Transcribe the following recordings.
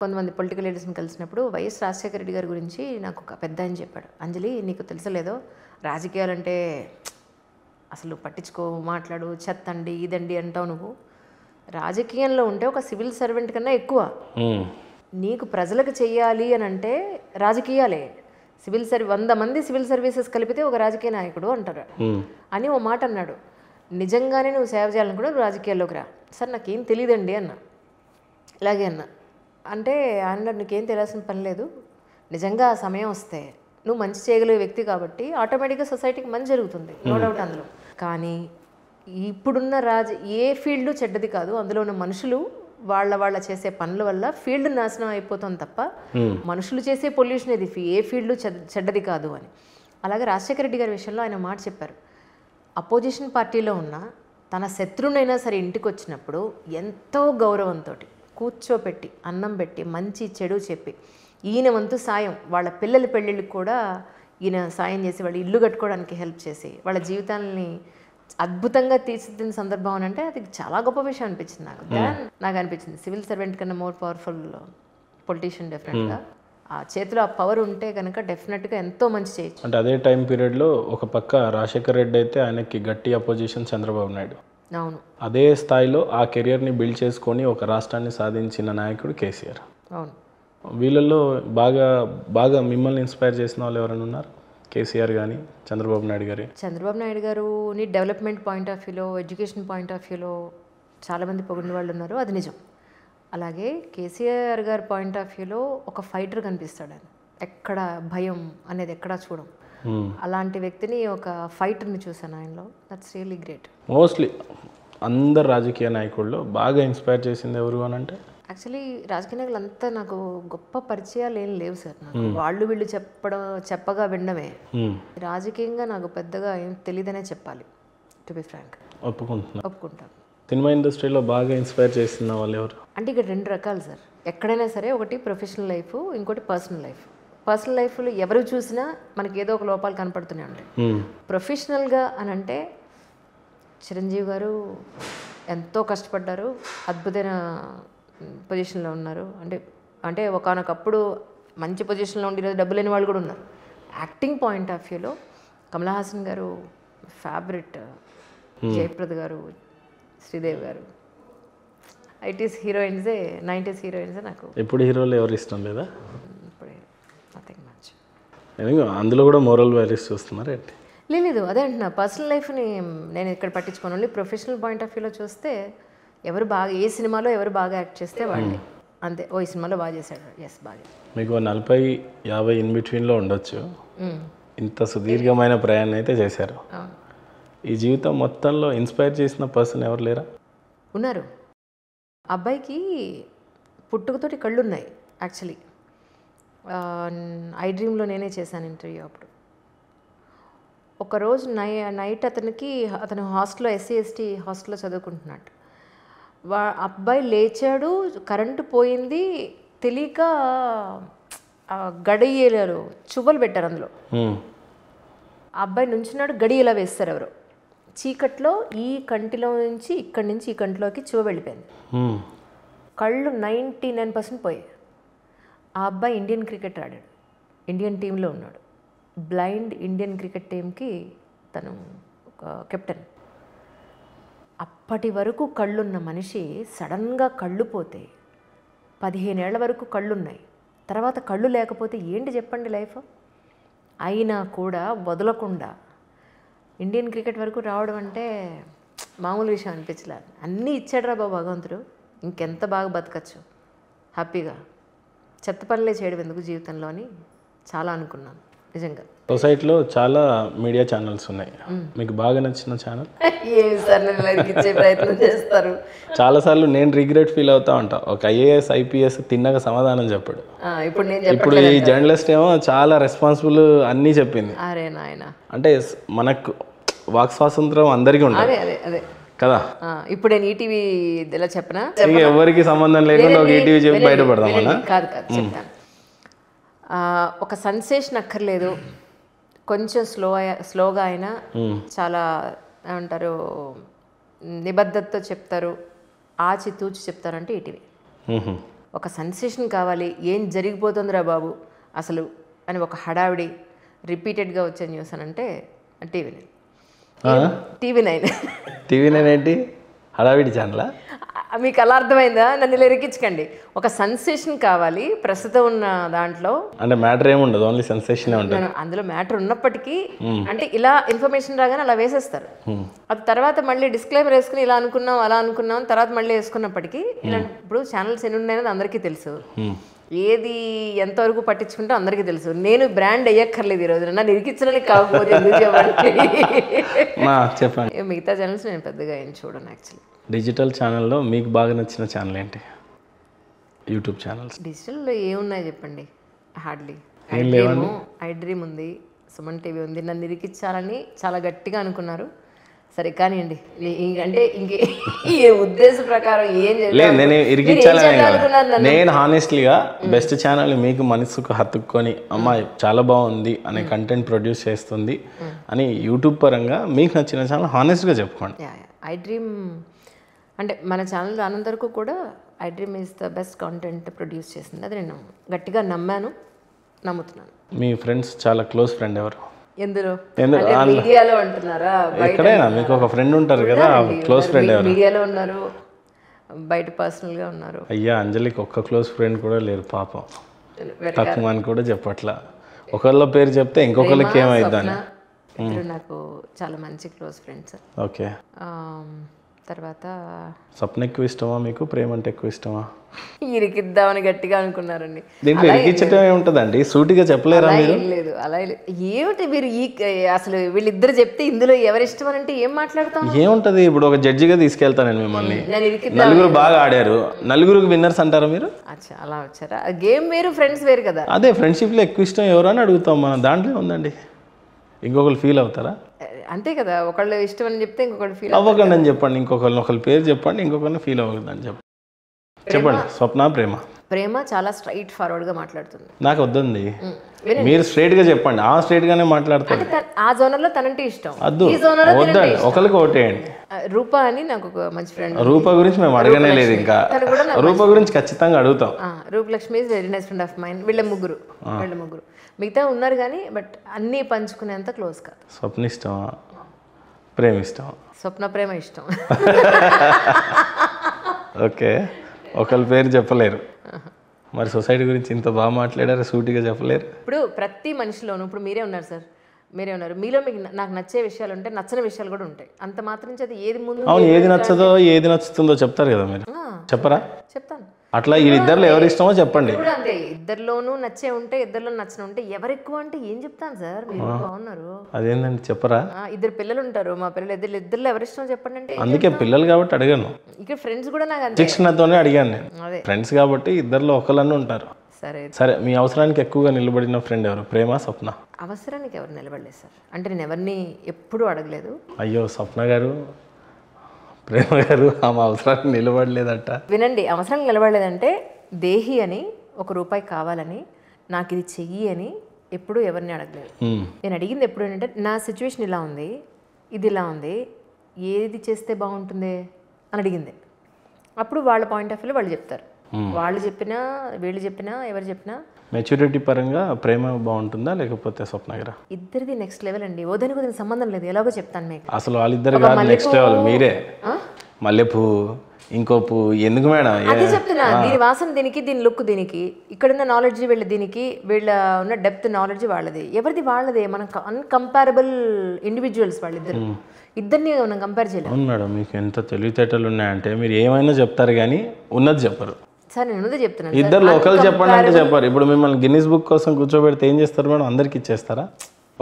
కొంతమంది పొలిటికల్ లీడర్స్ని కలిసినప్పుడు వైఎస్ రాజశేఖర రెడ్డి గారి గురించి నాకు ఒక పెద్ద ఆయన చెప్పాడు. అంజలి, నీకు తెలుసలేదో రాజకీయాలంటే అసలు పట్టించుకో, మాట్లాడు, చెత్తండి ఇదండి అంటావు. నువ్వు రాజకీయంలో ఉంటే ఒక సివిల్ సర్వెంట్ కన్నా ఎక్కువ. నీకు ప్రజలకు చెయ్యాలి అని అంటే రాజకీయాలే. 100 మంది సివిల్ సర్వీసెస్ కలిపితే ఒక రాజకీయ నాయకుడు అంటారు అని ఓ మాట అన్నాడు. నిజంగానే నువ్వు సేవ చేయాలనుకుంటే నువ్వు రాజకీయాల్లోకి రా. సార్ నాకేం తెలియదండి అన్న. ఇలాగే అన్న అంటే ఆయన నీకేం తెలియాల్సిన పని లేదు, నిజంగా ఆ సమయం వస్తే నువ్వు మంచి చేయగలిగే వ్యక్తి కాబట్టి ఆటోమేటిక్గా సొసైటీకి మంచి జరుగుతుంది, నో డౌట్ అందులో. కానీ ఇప్పుడున్న ఏ ఫీల్డ్ చెడ్డది కాదు, అందులో ఉన్న మనుషులు వాళ్ళ చేసే పనుల వల్ల ఫీల్డ్ నాశనం అయిపోతుంది తప్ప మనుషులు చేసే పొల్యూషన్ ఇది ఏ ఫీల్డ్ చెడ్డది కాదు అని. అలాగే రాజశేఖర రెడ్డి గారి విషయంలో ఆయన మాట చెప్పారు. అపోజిషన్ పార్టీలో ఉన్న తన శత్రువునైనా సరే ఇంటికి వచ్చినప్పుడు ఎంతో గౌరవంతో కూర్చోపెట్టి అన్నం పెట్టి మంచి చెడు చెప్పి ఈయన వంతు సాయం, వాళ్ళ పిల్లల పెళ్ళిళ్ళకి కూడా ఈయన సాయం చేసి వాళ్ళ ఇల్లు కట్టుకోవడానికి హెల్ప్ చేసి వాళ్ళ జీవితాలని అద్భుతంగా తీర్చిదిద్దిన సందర్భం అని అంటే అది చాలా గొప్ప విషయం అనిపించింది నాకు అనిపించింది. సివిల్ సర్వెంట్ కన్నా మోర్ పవర్ఫుల్ పొలిటీషియన్ డెఫినెట్గా. ఆ చేతిలో ఆ పవర్ ఉంటే కనుక డెఫినెట్గా ఎంతో మంచి చేయొచ్చు. అంటే అదే టైం పీరియడ్లో ఒక పక్క రాజశేఖర రెడ్డి అయితే ఆయనకి గట్టి అపోజిషన్ చంద్రబాబు నాయుడు. అవును, అదే స్థాయిలో ఆ కెరియర్ని బిల్డ్ చేసుకొని ఒక రాష్ట్రాన్ని సాధించిన నాయకుడు కేసీఆర్. అవును, వీళ్ళల్లో బాగా మిమ్మల్ని ఇన్స్పైర్ చేసిన వాళ్ళు ఎవరైనా ఉన్నారు? కేసీఆర్ కానీ చంద్రబాబు నాయుడు గారి. చంద్రబాబు నాయుడు గారుని డెవలప్మెంట్ పాయింట్ ఆఫ్ వ్యూలో, ఎడ్యుకేషన్ పాయింట్ ఆఫ్ వ్యూలో చాలామంది పొగిడిన వాళ్ళు ఉన్నారు, అది నిజం. అలాగే కేసీఆర్ గారి పాయింట్ ఆఫ్ వ్యూలో ఒక ఫైటర్ కనిపిస్తాడు. ఆయన ఎక్కడ భయం అనేది ఎక్కడా చూడం. అలాంటి వ్యక్తిని, ఒక ఫైటర్ని చూసాను ఆయనలో. That's really great. మోస్ట్లీ అందరు రాజకీయ నాయకుల్లో బాగా ఇన్స్పైర్ చేసింది ఎవరు అని అంటే యాక్చువల్లీ రాజకీయ నాయకులు అంతా నాకు గొప్ప పరిచయాలు ఏం లేవు సార్. నాకు వీళ్ళు చెప్పగా వినడమే. రాజకీయంగా నాకు పెద్దగా ఏం తెలియదనే చెప్పాలి, టు బి ఫ్రాంక్. ఒప్పుకుంటాను. సినిమా ఇండస్ట్రీలో బాగా ఇన్స్పైర్ చేసిన వాళ్ళు ఎవరు అంటే ఇక్కడ 2 రకాలు సార్. ఎక్కడైనా సరే ఒకటి ప్రొఫెషనల్ లైఫ్, ఇంకోటి పర్సనల్ లైఫ్. పర్సనల్ లైఫ్లో ఎవరు చూసినా మనకి ఏదో ఒక లోపాలు కనపడుతూనే ఉంటాయి. ప్రొఫెషనల్గా అని అంటే చిరంజీవి గారు ఎంతో కష్టపడ్డారు, అద్భుతమైన పొజిషన్లో ఉన్నారు. అంటే ఒకానొకప్పుడు మంచి పొజిషన్లో ఉండి ఈరోజు డబ్బు లేని వాళ్ళు కూడా ఉన్నారు. యాక్టింగ్ పాయింట్ ఆఫ్ వ్యూలో కమల్ హాసన్ గారు ఫేవరెట్, జయప్రద గారు, శ్రీదేవి గారు, 80s హీరోయిన్సే, 90s హీరోయిన్సే నాకు. ఇప్పుడు హీరోలు ఎవరు ఇష్టం లేదా? ఇప్పుడే నథింగ్ మచ్. అందులో కూడా మోరల్ వాల్యూస్ చూస్తున్నారు ఏంటి? లేదు, అదే అంటున్నా. పర్సనల్ లైఫ్ని నేను ఇక్కడ పట్టించుకోను. ఓన్లీ ప్రొఫెషనల్ పాయింట్ ఆఫ్ వ్యూలో చూస్తే ఎవరు బాగా, ఏ సినిమాలో ఎవరు బాగా యాక్ట్ చేస్తే వాళ్ళే అంతే. ఈ సినిమాలో బాగా చేశాడు, ఎస్ బాగా. మీకు 40-50 ఇన్ బిట్వీన్లో ఉండొచ్చు. ఇంత సుదీర్ఘమైన ప్రయాణం అయితే చేశారు. ఈ జీవితం మొత్తంలో ఇన్స్పైర్ చేసిన పర్సన్ ఎవరు లేరా? ఉన్నారు. అబ్బాయికి పుట్టుకతోటి కళ్ళు ఉన్నాయి. యాక్చువల్లీ ఐ డ్రీమ్లో నేనే చేశాను ఇంటర్వ్యూ. అప్పుడు ఒకరోజు నైట్ అతను హాస్టల్లో, SC/ST హాస్టల్లో చదువుకుంటున్నాడు. అబ్బాయి లేచాడు, కరెంటు పోయింది, తెలియక గడియలు చువ్వలు పెట్టారు అందులో. ఆ అబ్బాయి నుంచున్నాడు, గడియలా వేస్తారు ఎవరు. చీకట్లో ఈ కంటిలో నుంచి ఇక్కడి నుంచి ఈ కంటిలోకి చువ్వ వెళ్ళిపోయింది. కళ్ళు 99% పోయాయి. ఆ అబ్బాయి ఇండియన్ క్రికెట్ ఆడాడు, ఇండియన్ టీంలో ఉన్నాడు. బ్లైండ్ ఇండియన్ క్రికెట్ టీంకి తను ఒక కెప్టెన్. అప్పటి వరకు కళ్ళున్న మనిషి సడన్గా కళ్ళు పోతే, 15 ఏళ్ల వరకు కళ్ళున్నాయి, తర్వాత కళ్ళు లేకపోతే ఏంటి చెప్పండి లైఫ్. అయినా కూడా వదలకుండా ఇండియన్ క్రికెట్ వరకు రావడం అంటే మామూలు విషయం అనిపించలేదు. అన్నీ ఇచ్చాడు రా బాబు భగవంతుడు, ఇంకెంత బాగా బతకచ్చు హ్యాపీగా. చెత్త పనులే చేయడం ఎందుకు జీవితంలో అని చాలా అనుకున్నాను నిజంగా. సొసైటీలో చాలా మీడియా ఛానల్స్ ఉన్నాయి, మీకు బాగా నచ్చిన ఛానల్? ప్రయత్నం చేస్తారు చాలాసార్లు నేను రిగ్రెట్ ఫీల్ అవుతా ఉంటా. ఒక IAS IPS తిన్నగా సమాధానం చెప్పాడు. ఇప్పుడు ఈ జర్నలిస్ట్ ఏమో చాలా రెస్పాన్సిబుల్ అన్నీ చెప్పింది. అరే నాయన, అంటే మనకు వాక్ స్వాతంత్రం అందరికీ ఉంటుంది కదా. ఇప్పుడు నేను ఈటీవీ ఇలా చెప్పనా, ఎవరికి సంబంధం లేకుండా ఒక ఈటీవీ చెప్పి బయటపడదాం. కాదు చెప్తాను. ఒక సెన్సేషన్ అక్కర్లేదు, కొంచెం స్లోగా అయినా చాలా ఏమంటారు నిబద్ధతతో చెప్తారు, ఆచితూచి చెప్తారంటే ఈటీవీ. ఒక సెన్సేషన్ కావాలి, ఏం జరిగిపోతుందిరా బాబు అసలు అని ఒక హడావిడి రిపీటెడ్గా వచ్చే న్యూస్ అని అంటే టీవీ9. టీవీ9 ఏంటి, హడావిడి ఛానలా? మీకు అలా అర్థమైందా? నన్ను ఇలా ఇరికించకండి. ఒక సెన్సేషన్ కావాలి ప్రస్తుతం ఉన్న దాంట్లో, అంటే మ్యాటర్ ఏముండదు, ఓన్లీ సెన్సేషనే ఉంటుంది. అందులో మ్యాటర్ ఉన్నప్పటికీ అంటే ఇలా ఇన్ఫర్మేషన్ రాగానే అలా వేసేస్తారు. అది తర్వాత మళ్ళీ డిస్క్లైమర్ వేసుకుని ఇలా అనుకున్నాం అలా అనుకున్నాం తర్వాత మళ్ళీ వేసుకున్నప్పటికీ ఇలా ఇప్పుడు ఛానల్స్ ఎన్ని ఉన్నాయని అందరికీ తెలుసు, ఏది ఎంతవరకు పట్టించుకుంటే అందరికీ తెలుసు. నేను బ్రాండ్ అయ్యక్కర్లేదు ఈ రోజున, నన్ను ఇరికించడానికి కాకపోతే చెప్పండి. మిగతా ఛానల్స్ నేను పెద్దగా ఏం చూడను యాక్చువల్లీ. డిజిటల్ ఛానల్లో మీకు బాగా నచ్చిన ఛానల్ ఏంటి? యూట్యూబ్ ఛానల్స్ డిజిటల్లో ఏమున్నాయి చెప్పండి? హార్డ్లీ ఐ డ్రీమ్ ఉంది, సుమన్ టీవీ ఉంది. నన్ను ఇరికించాలని చాలా గట్టిగా అనుకున్నారు. సరే కానివ్వండి, అంటే ఇంకే ఉద్దేశ ప్రకారం ఏం లేదు, నేను ఇరికించాలని నేను హానెస్ట్లీగా బెస్ట్ ఛానల్ మీకు మనసుకు హత్తుక్కొని అమ్మాయి చాలా బాగుంది అనే కంటెంట్ ప్రొడ్యూస్ చేస్తుంది అని యూట్యూబ్ పరంగా మీకు నచ్చిన ఛానల్ హానెస్ట్గా చెప్పుకోండి. ఐ డ్రీమ్ అంటే మన ఛానల్ రానంత వరకు కూడా I dream is the best content produce చేసింది. అది నేను గట్టిగా నమ్ముతున్నాను. మీ ఫ్రెండ్స్ చాలా క్లోజ్ ఫ్రెండ్ ఎవరు? ఎందులో? మీడియాలో అంటున్నారా? ఎక్కడైనా మీకు ఒక ఫ్రెండ్ ఉంటారు కదా, క్లోజ్ ఫ్రెండ్ ఎవరు? మీడియాలో ఉన్నారు, బయట పర్సనల్గా ఉన్నారు. అయ్యా, అంజలికి ఒక్క క్లోజ్ ఫ్రెండ్ కూడా లేరు పాపం. తక్కువ అని కూడా చెప్పట్లా, ఒకళ్ళ పేరు చెప్తే ఇంకొకరికి ఏమైద్దని. నాకు చాలా మంచి క్లోజ్ ఫ్రెండ్స్. ఓకే. తర్వాత స్వప్న ఎక్కువ ఇష్టమా మీకు, ప్రేమ అంటే ఎక్కువ ఇష్టమా? ఇరికిద్దామని గట్టిగా అనుకున్నారండి. దీంట్లో ఇరికించడం ఏముంటుందండి, సూటిగా చెప్పలేరా మీరు? లేదు అలా ఏమిటి మీరు అసలు వీళ్ళిద్దరు చెప్తే ఇందులో ఎవరి ఇష్టం అని అంటే ఏం మాట్లాడతాం? ఏముంటది, ఇప్పుడు ఒక జడ్జిగా తీసుకెళ్తాను నేను మిమ్మల్ని. నలుగురు బాగా ఆడారు, నలుగురికి విన్నర్స్ అంటారా మీరు? అచ్చా అలా వచ్చారా? గేమ్ వేరు, ఫ్రెండ్స్ వేరు కదా. అదే ఫ్రెండ్షిప్లో ఎక్కువ ఇష్టం ఎవరు అని అడుగుతాం మనం, దాంట్లో ఉందండి. ఇంకొకరు ఫీల్ అవుతారా? అంతే కదా, ఒకళ్ళు ఇష్టం అని చెప్తే ఇంకొకళ్ళు ఫీల్ అవ్వకండి అని చెప్పండి, ఒకళ్ళ పేరు చెప్పండి, ఇంకొకరిని ఫీల్ అవ్వకండి అని చెప్పండి. స్వప్న ప్రేమ చాలా స్ట్రైట్ ఫార్వర్డ్గా మాట్లాడుతుంది. నాకు వద్దండి, మీరు స్ట్రైట్గా చెప్పండి. ఆ స్ట్రైట్గానే మాట్లాడతాను. ఆ జోనర్లో తనంటే ఇష్టం, వద్దండి, ఒకరికి ఓటేయండి. రూప అని నాకు ఒక మంచి ఫ్రెండ్. రూప గురించి మేము అడగనే లేదు, ఇంకా రూప గురించి ఖచ్చితంగా అడుగుతాం. Rupalakshmi is very nice friend of mind. వీళ్ళ ముగ్గురు మిగతా ఉన్నారు కానీ బట్ అన్నీ పంచుకునేంత క్లోజ్ కాదు. స్వప్న ఇష్టమా, ప్రేమ ఇష్టమా? ప్రేమ ఇష్టం. ఓకే, ఒకళ్ళ పేరు చెప్పలేరు, మరి సొసైటీ గురించి ఇంత బాగా మాట్లాడారు, సూటిగా చెప్పలేరు. ఇప్పుడు ప్రతి మనిషిలోనూ ఇప్పుడు మీరే ఉన్నారు సార్, మీరే ఉన్నారు, మీలో మీకు నాకు నచ్చే విషయాలు ఉంటాయి, నచ్చని విషయాలు కూడా ఉంటాయి. అంత మాత్రం చేత ఏది ముందు, అవును, ఏది నచ్చదో ఏది నచ్చుతుందో చెప్తారు కదా మీరు, చెప్పరా? చెప్తాను. అట్లా వీళ్ళిద్దరిలో ఎవరి ఇష్టమో చెప్పండి. అంతే, ఇద్దరిలోనూ నచ్చే ఉంటే, ఇద్దరిలో నచ్చిన ఉంటే ఎవరు ఎక్కువ అంటే ఏం చెప్తాను సార్, మీరు బాగున్నారు. అదేంటండి చెప్పరా? ఇద్దరు పిల్లలు ఉంటారు, మా పిల్లలు ఇద్దరిలో ఎవరి ఇష్టమో చెప్పండి అంటే. అందుకే పిల్లలు కాబట్టి అడిగాను. ఇక్కడ ఫ్రెండ్స్ కూడా నాకు శిక్షణతోనే అడిగాను నేను. అదే ఫ్రెండ్స్ కాబట్టి ఇద్దరిలో ఒకళ్ళని ఉంటారు. సరే సరే, మీ అవసరానికి ఎక్కువగా నిలబడిన ఫ్రెండ్ ఎవరు, ప్రేమ స్వప్న? అవసరానికి ఎవరు నిలబడలేదు సార్, అంటే నేను ఎవరిని ఎప్పుడూ అడగలేదు. అయ్యో స్వప్న గారు, ప్రేమ గారు ఆమె అవసరానికి నిలబడలేదట. వినండి, అవసరానికి నిలబడలేదంటే దేహి అని, ₹1 కావాలని, నాకు ఇది చెయ్యి అని ఎప్పుడూ ఎవరిని అడగలేదు. నేను అడిగింది ఎప్పుడు ఏంటంటే, నా సిచ్యువేషన్ ఇలా ఉంది, ఇది ఇలా ఉంది, ఏది చేస్తే బాగుంటుంది అని అడిగింది. అప్పుడు వాళ్ళ పాయింట్ ఆఫ్ వ్యూలో వాళ్ళు చెప్తారు. వాళ్ళు చెప్పినా వీళ్ళు చెప్పినా ఎవరు చెప్పినా. మెచ్యూరిటీ పరంగా ప్రేమ బాగుంటుందా లేకపోతే స్వప్న గారా? ఇద్దరిది నెక్స్ట్ లెవెల్ అండి, ఓదానికి దీనికి సంబంధం లేదు, ఎలాగో చెప్తాను మీకు. అసలు వాళ్ళిద్దరు కాదు, నెక్స్ట్ లెవెల్ మీరే. మల్లెపూ, ఇంకో పువ్వు ఎందుకు మేడం? అదే చెప్తున్నా, దీని వాసన దీనికి, దీని లుక్ దీనికి, ఇక్కడున్న నాలెడ్జ్ వీళ్ళ దీనికి, వీళ్ళ ఉన్న డెప్త్ నాలెడ్జ్ వాళ్ళది, ఎవరిది వాళ్ళదే. మనం అన్కంపారబుల్ ఇండివిజువల్స్ వాళ్ళిద్దరు, ఇద్దరిని మనం కంపేర్ చేయలేము. అవును మేడం, మీకు ఎంత తెలివితేటలు ఉన్నాయంటే మీరు ఏమైనా చెప్తారు కానీ ఉన్నది చెప్పరు. సార్ నేను ఉన్నదే చెప్తున్నాను. ఇద్దరు ఒకరు చెప్పండి అంటే చెప్పారు. ఇప్పుడు మిమ్మల్ని గిన్నిస్ బుక్ కోసం కూర్చోబెడితే ఏం చేస్తారు మేడం? అందరికి ఇచ్చేస్తారా?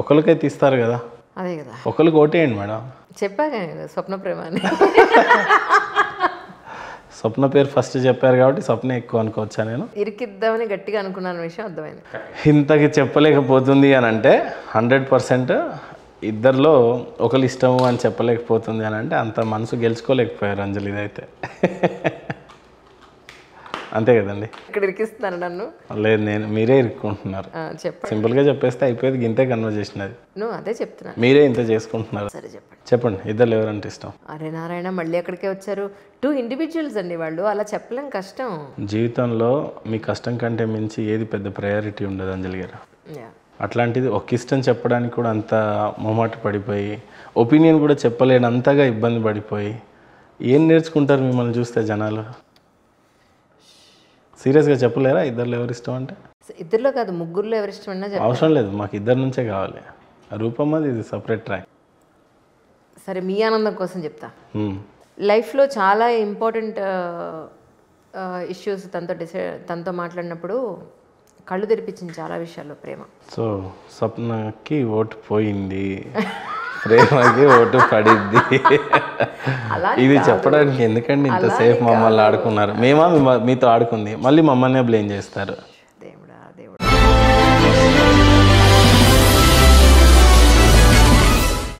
ఒకరికైతే ఇస్తారు కదా. అదే కదా, ఒకరికి ఓటేయండి మేడం. చెప్పాక స్వప్న ప్రేమ అని. స్వప్న పేరు ఫస్ట్ చెప్పారు కాబట్టి స్వప్న ఎక్కువ అనుకోవచ్చా నేను? ఇరికిద్దామని గట్టిగా అనుకున్నాను, విషయం అర్థమైంది. ఇంతకి చెప్పలేకపోతుంది అని అంటే 100% ఇద్దరిలో ఒకరు ఇష్టము అని చెప్పలేకపోతుంది అని అంటే అంత మనసు గెలుచుకోలేకపోయారు అంజలి. ఇదైతే అంతే కదండి. ఇక్కడ ఇరికిస్తున్నారు నన్ను. లేదు, మీరే ఇరుక్కుంటున్నారు. చెప్పండి. సింపుల్గా చెప్పేస్తే అయిపోయేది, ఇంతే కన్వర్జేషన్ అది. నువ్వు అదే చెప్తున్నా, మీరే ఇంత చేసుకుంటున్నారు. సరే చెప్పండి. చెప్పండి, ఇద్దరు ఎవరంటే ఇష్టం? అరే నారాయణ, మళ్ళీ అక్కడికే వచ్చారు. 2 ఇండివిజువల్స్ అండి వాళ్ళు, అలా చెప్పలేం, కష్టం. జీవితంలో మీ కష్టం కంటే మించి ఏది పెద్ద ప్రయారిటీ ఉండదు అంజలి గారు. యా, అట్లాంటిది ఒక ఇష్టం చెప్పడానికి కూడా అంత మొహమాట పడిపోయి, ఒపీనియన్ కూడా చెప్పలేనంతగా ఇబ్బంది పడిపోయి ఏం నేర్చుకుంటారు మిమ్మల్ని చూస్తే జనాలు? సీరియస్గా చెప్పలేరా ఇద్దరు ఎవరు ఇష్టం అంటే? ఇద్దరిలో కాదు, ముగ్గురులో ఎవరి ఇష్టం అన్నా చెప్పండి. అవసరం లేదు, మాకు ఇద్దరి నుంచే కావాలి. రూపమ్మది ఇది సపరేట్ ట్రాక్. సరే, మీ ఆనందం కోసం చెప్తా. లైఫ్లో చాలా ఇంపార్టెంట్ ఇష్యూస్ తనతో మాట్లాడినప్పుడు కళ్ళు తెరిపించింది చాలా విషయాల్లో ప్రేమ. సో స్వప్నకి ఓటు పోయింది, ప్రేమకి ఓటు పడింది. ఇది చెప్పడానికి ఎందుకండి ఇంతసేపు మమ్మల్ని ఆడుకున్నారు? మీతో ఆడుకుంది, మళ్ళీ మమ్మల్నే బ్లేమ్ చేస్తారు.